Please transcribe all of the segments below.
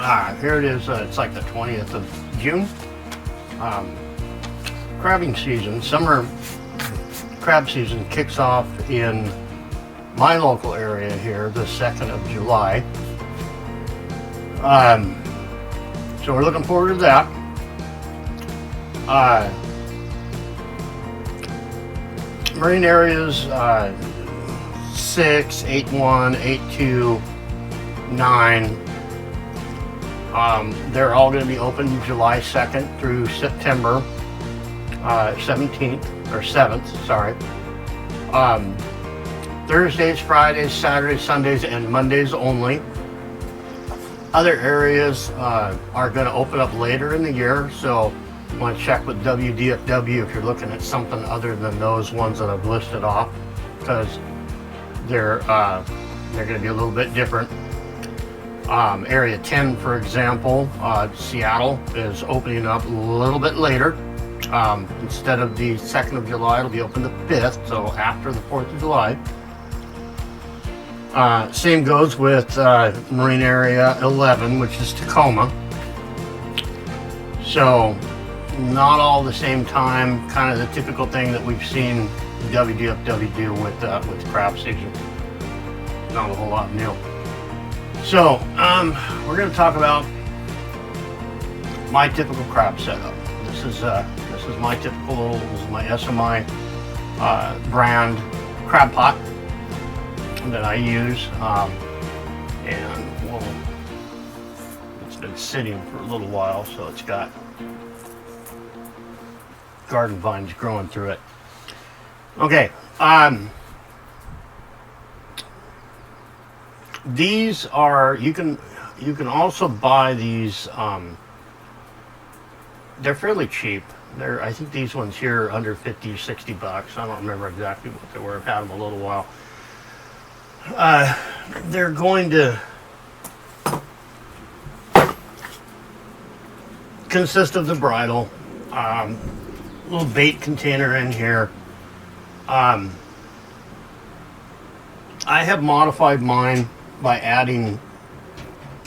Here it is. It's like the 20th of June. Um, Crabbing season, summer crab season kicks off in my local area here the 2nd of July. So we're looking forward to that. Marine areas 6, 8-1, 8-2, 9. They're all going to be open July 2nd through September 17th or 7th, sorry. Thursdays, Fridays, Saturdays, Sundays, and Mondays only. Other areas are going to open up later in the year, so you want to check with WDFW if you're looking at something other than those ones that I've listed off, because they're going to be a little bit different. Area 10, for example, Seattle is opening up a little bit later. Instead of the 2nd of July, it'll be open the 5th, so after the 4th of July. Same goes with Marine Area 11, which is Tacoma. So, not all the same time, kind of the typical thing that we've seen WDFW do with crab season. Not a whole lot new. So, we're going to talk about my typical crab setup. This is my typical, this is my SMI brand crab pot that I use, and well, it's been sitting for a little while, so it's got garden vines growing through it. Okay, these are, you can also buy these, they're fairly cheap. I think these ones here are under 50 or 60 bucks. I don't remember exactly what they were. I've had them a little while. They're going to consist of the bridle, little bait container in here. I have modified mine by adding,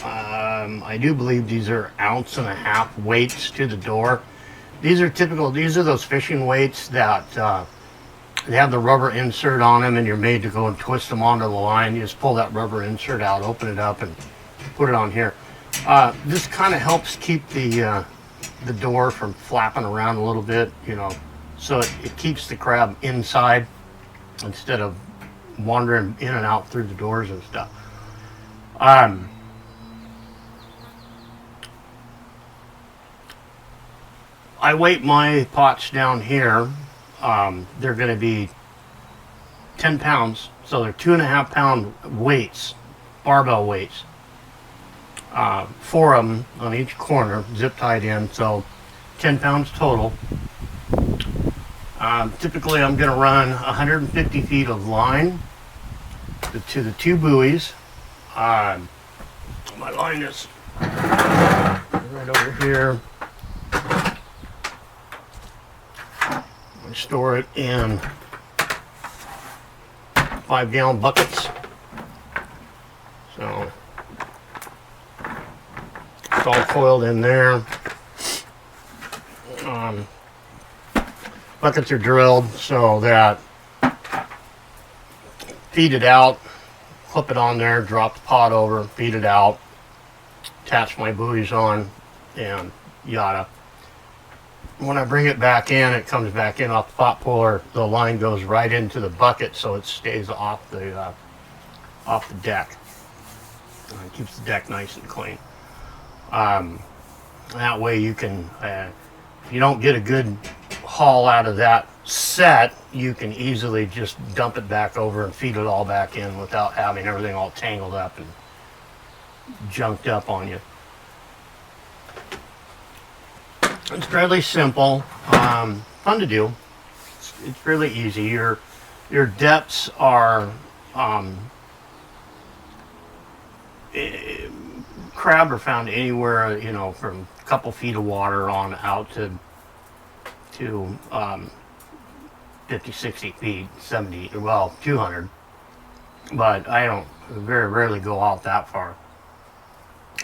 I do believe these are 1.5 ounce weights to the door. These are typical, these are those fishing weights that they have the rubber insert on them, and you're made to go and twist them onto the line. You just pull that rubber insert out, open it up, and put it on here. This kind of helps keep the door from flapping around a little bit, you know, so it keeps the crab inside instead of wandering in and out through the doors and stuff. I weight my pots down here. They're going to be 10 pounds, so they're 2.5 pound weights, barbell weights. 4 of them on each corner, zip tied in, so 10 pounds total. Typically I'm going to run 150 feet of line to the 2 buoys. My line is right over here. I store it in 5-gallon buckets. So it's all coiled in there. Buckets are drilled so that feed it out, clip it on there, drop the pot over, feed it out, attach my buoys on, and yada. When I bring it back in, it comes back in off the pot puller. The line goes right into the bucket, so it stays off the deck. It keeps the deck nice and clean. That way you can, if you don't get a good haul out of that set, you can easily just dump it back over and feed it all back in without having everything all tangled up and junked up on you. It's fairly simple, fun to do. It's really easy. Your depths are crab are found anywhere, you know, from a couple feet of water on out to 50, 60 feet, 70, well, 200. But I don't very rarely go out that far.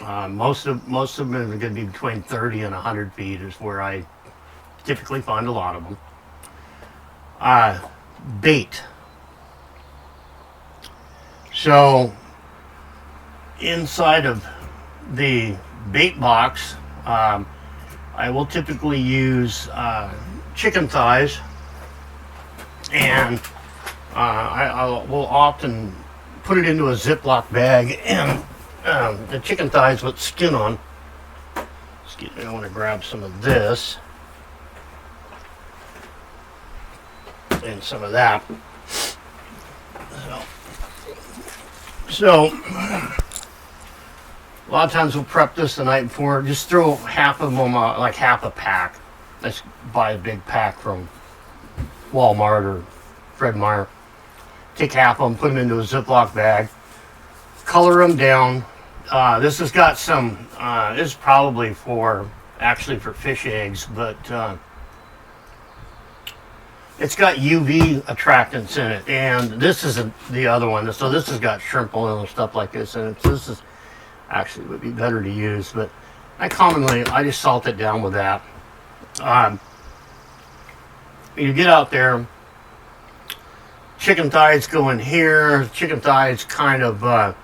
Most of them are going to be between 30 and 100 feet is where I typically find a lot of them. Bait. So inside of the bait box, I will typically use chicken thighs, and I will often put it into a Ziploc bag, and the chicken thighs with skin on. Excuse me, I want to grab some of this and some of that. So a lot of times we'll prep this the night before. Just throw half of them, like half a pack. Let's buy a big pack from Walmart or Fred Meyer. Take half of them, put them into a Ziploc bag, color them down. This has got some, this is probably actually for fish eggs, but it's got UV attractants in it, and this isn't the other one. So this has got shrimp oil and stuff like this in it. So this is actually would be better to use, but I just salt it down with that. You get out there, chicken thighs go in here. Chicken thighs kind of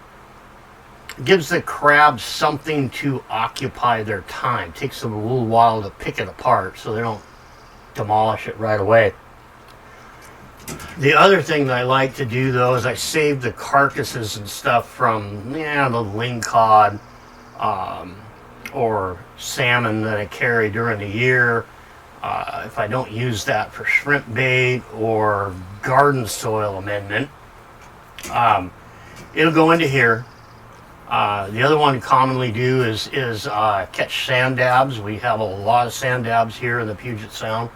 gives the crabs something to occupy their time. Takes them a little while to pick it apart so they don't demolish it right away. The other thing that I like to do, though, is I save the carcasses and stuff from the lingcod or salmon that I carry during the year. If I don't use that for shrimp bait or garden soil amendment, it'll go into here. The other one we commonly do is catch sand dabs. We have a lot of sand dabs here in the Puget Sound.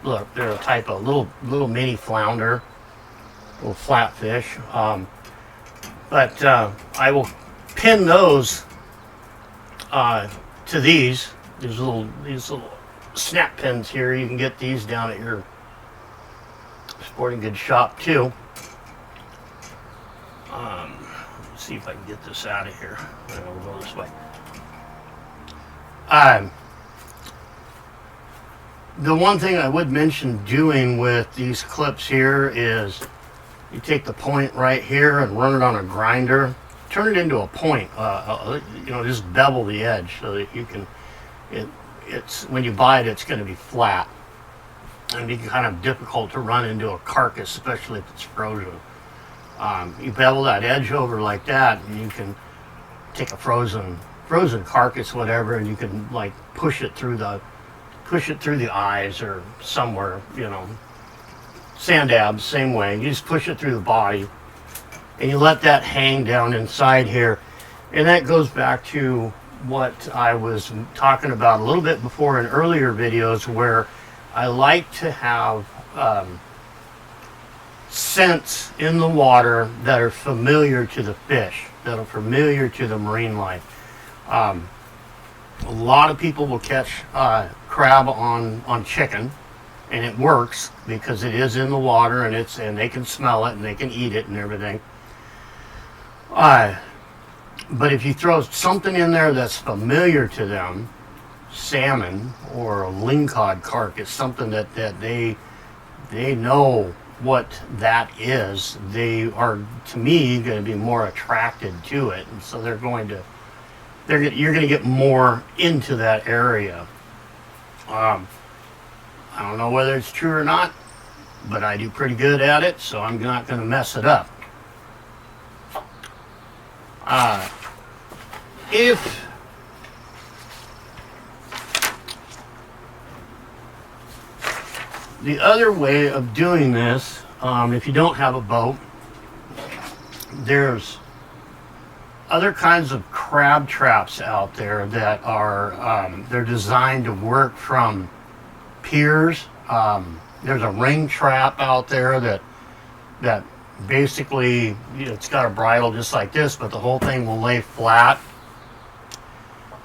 Look, they're a type of little mini flounder, little flatfish. But I will pin those to these little snap pins here. You can get these down at your sporting goods shop too. Let's see if I can get this out of here. We'll go this way. The one thing I would mention doing with these clips here is you take the point right here and run it on a grinder, turn it into a point, just bevel the edge so that you can, it's when you buy it, it's going to be flat and be kind of difficult to run into a carcass, especially if it's frozen. You bevel that edge over like that, and you can take a frozen carcass, whatever, and you can like push it through the eyes or somewhere, Sand dabs, same way. You just push it through the body and you let that hang down inside here. And that goes back to what I was talking about a little bit before in earlier videos, where I like to have scents in the water that are familiar to the fish, that are familiar to the marine life. A lot of people will catch crab on chicken, and it works because it is in the water and they can smell it and they can eat it and everything. But if you throw something in there that's familiar to them, salmon or a lingcod carcass, something that they know what that is, they are, to me, going to be more attracted to it, and so you're going to get more into that area. I don't know whether it's true or not, but I do pretty good at it, so I'm not going to mess it up. If the other way of doing this, if you don't have a boat, there's other kinds of crab traps out there that are they're designed to work from piers. There's a ring trap out there that basically, it's got a bridle just like this, but the whole thing will lay flat.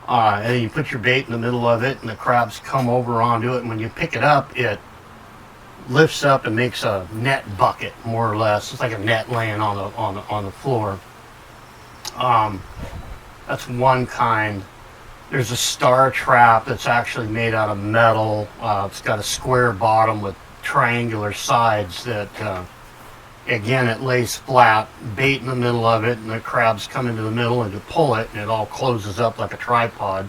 And then you put your bait in the middle of it, and the crabs come over onto it. And when you pick it up, it lifts up and makes a net bucket, more or less. It's like a net laying on the floor. I That's one kind. There's a star trap that's actually made out of metal. It's got a square bottom with triangular sides that, again, it lays flat, bait in the middle of it, and the crabs come into the middle, and you pull it, and it all closes up like a tripod,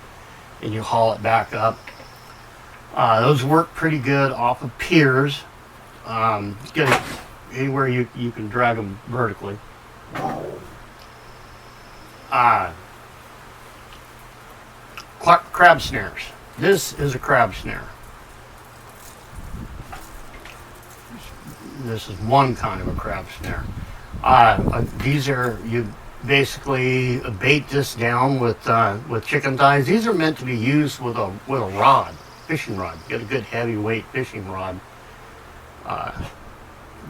and you haul it back up. Those work pretty good off of piers. Get it anywhere you can drag them vertically. Crab snares. This is a crab snare. This is one kind of a crab snare. These are, you basically bait this down with chicken thighs. These are meant to be used with a rod, fishing rod. Get a good heavyweight fishing rod.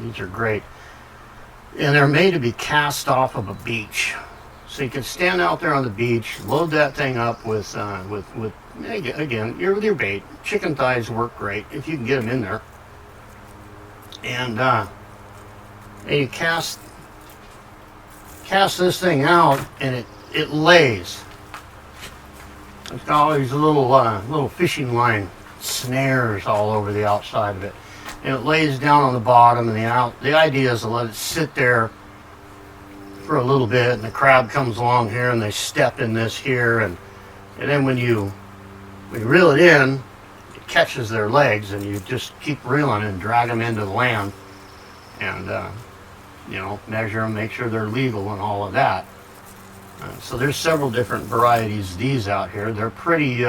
These are great, and they're made to be cast off of a beach. So you can stand out there on the beach, load that thing up with again, with your bait. Chicken thighs work great if you can get them in there. And you cast this thing out, and it lays. It's got all these little fishing line snares all over the outside of it, and it lays down on the bottom. And the idea is to let it sit there for a little bit, and the crab comes along here, and they step in this here, and then when you reel it in, it catches their legs, and you just keep reeling and drag them into the land, and measure them, make sure they're legal, and all of that. So there's several different varieties of these out here. They're pretty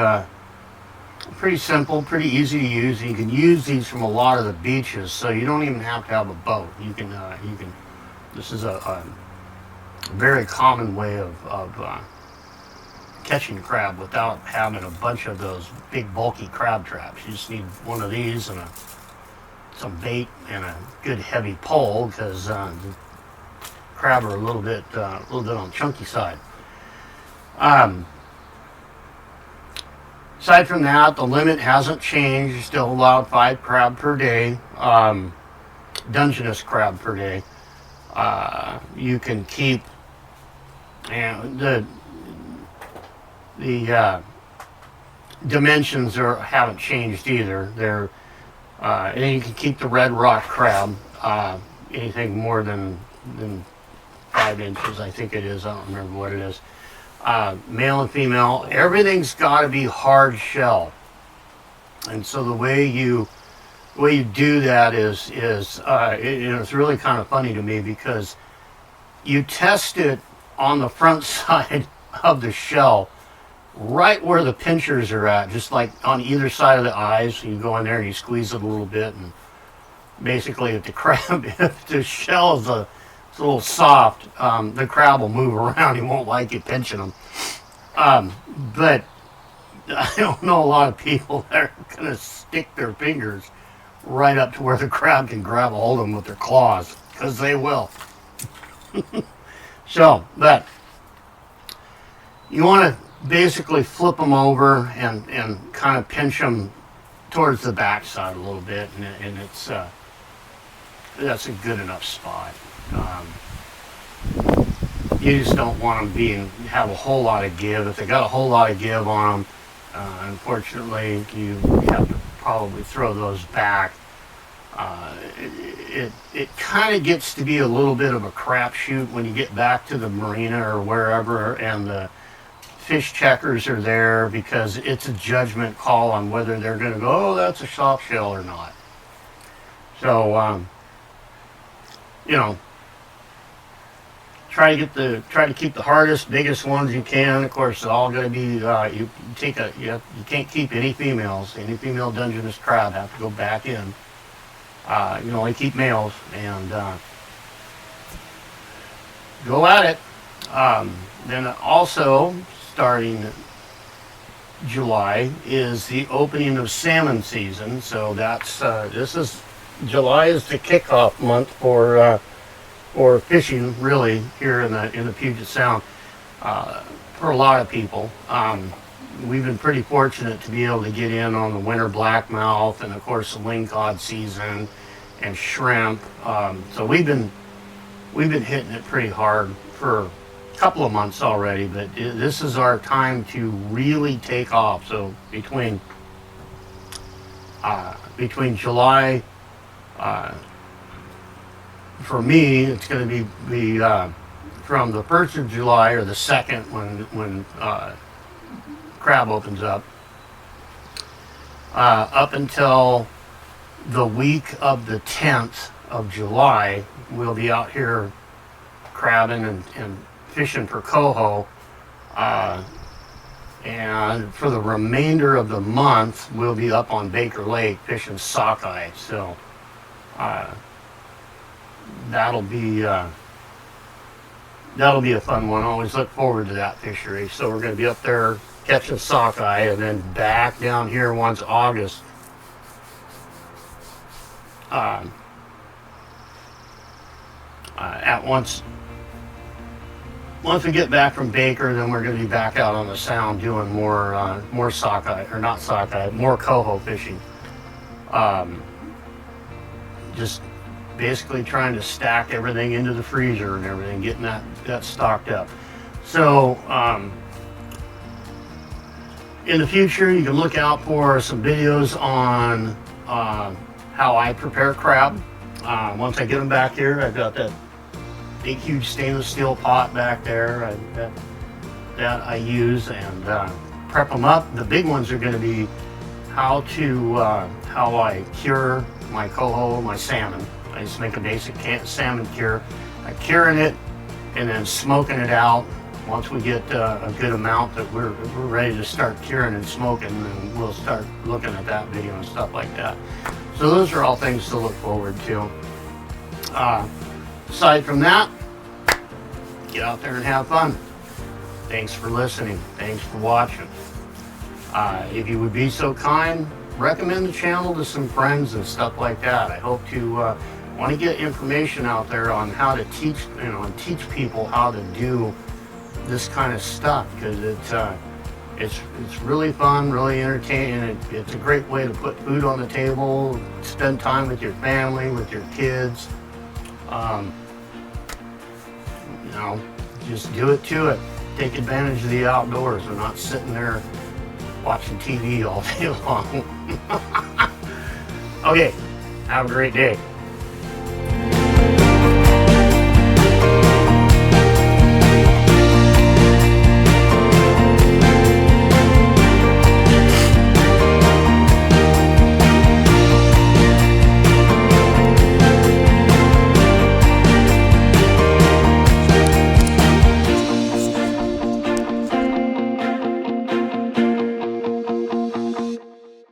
simple, pretty easy to use. You can use these from a lot of the beaches, so you don't even have to have a boat. You can. This is a very common way of catching crab without having a bunch of those big bulky crab traps. You just need one of these and some bait and a good heavy pole, because the crab are a little bit on the chunky side. Aside from that, the limit hasn't changed. You're still allowed 5 crab per day, Dungeness crab per day. You can keep, and the dimensions haven't changed either. They're and you can keep the red rock crab, anything more than 5 inches, I think it is. I don't remember what it is. Male and female, everything's got to be hard shell. And so the way you do that is it's really kind of funny to me, because you test it on the front side of the shell, right where the pinchers are at, just like on either side of the eyes. You go in there and you squeeze it a little bit, and basically if the crab, if the shell is a little soft, the crab will move around. He won't like you pinching him. But I don't know a lot of people that are going to stick their fingers right up to where the crab can grab a hold of them with their claws, because they will. So, but you want to basically flip them over and kind of pinch them towards the back side a little bit, and it's that's a good enough spot. You just don't want them have a whole lot of give. If they got a whole lot of give on them, unfortunately, you have to probably throw those back. It kind of gets to be a little bit of a crapshoot when you get back to the marina or wherever, and the fish checkers are there, because it's a judgment call on whether they're going to go, oh, that's a soft shell or not. So, try to keep the hardest, biggest ones you can. Of course, it's all going to be you can't keep any females. Any female Dungeness crab have to go back in. You can only keep males, and go at it. Then also, starting July is the opening of salmon season. So that's July is the kickoff month for fishing, really, here in the Puget Sound, for a lot of people. We've been pretty fortunate to be able to get in on the winter blackmouth, and of course the lingcod season and shrimp. So we've been hitting it pretty hard for couple of months already, but this is our time to really take off. So between July, for me, it's going to be from the 1st of July or the 2nd when crab opens up until the week of the 10th of July. We'll be out here crabbing and fishing for coho, and for the remainder of the month we'll be up on Baker Lake fishing sockeye. So that'll be a fun one. I always look forward to that fishery. So we're going to be up there catching sockeye, and then back down here once August. Once we get back from Baker, then we're going to be back out on the Sound doing more sockeye, or not sockeye, more coho fishing. Just basically trying to stack everything into the freezer and everything, getting that stocked up. So in the future, you can look out for some videos on how I prepare crab. Once I get them back here, I've got that big huge stainless steel pot back there that I use and prep them up. The big ones are going to be how I cure my coho, my salmon. I just make a basic salmon cure. I curing it and then smoking it out. Once we get a good amount that we're ready to start curing and smoking, then we'll start looking at that video and stuff like that. So those are all things to look forward to. Aside from that, get out there and have fun. Thanks for listening. Thanks for watching. If you would be so kind, recommend the channel to some friends and stuff like that. I hope to want to get information out there on how to teach, and teach people how to do this kind of stuff, because it's really fun, really entertaining. It's a great way to put food on the table, spend time with your family, with your kids. Just do it to it. Take advantage of the outdoors and not sitting there watching TV all day long. Okay, have a great day.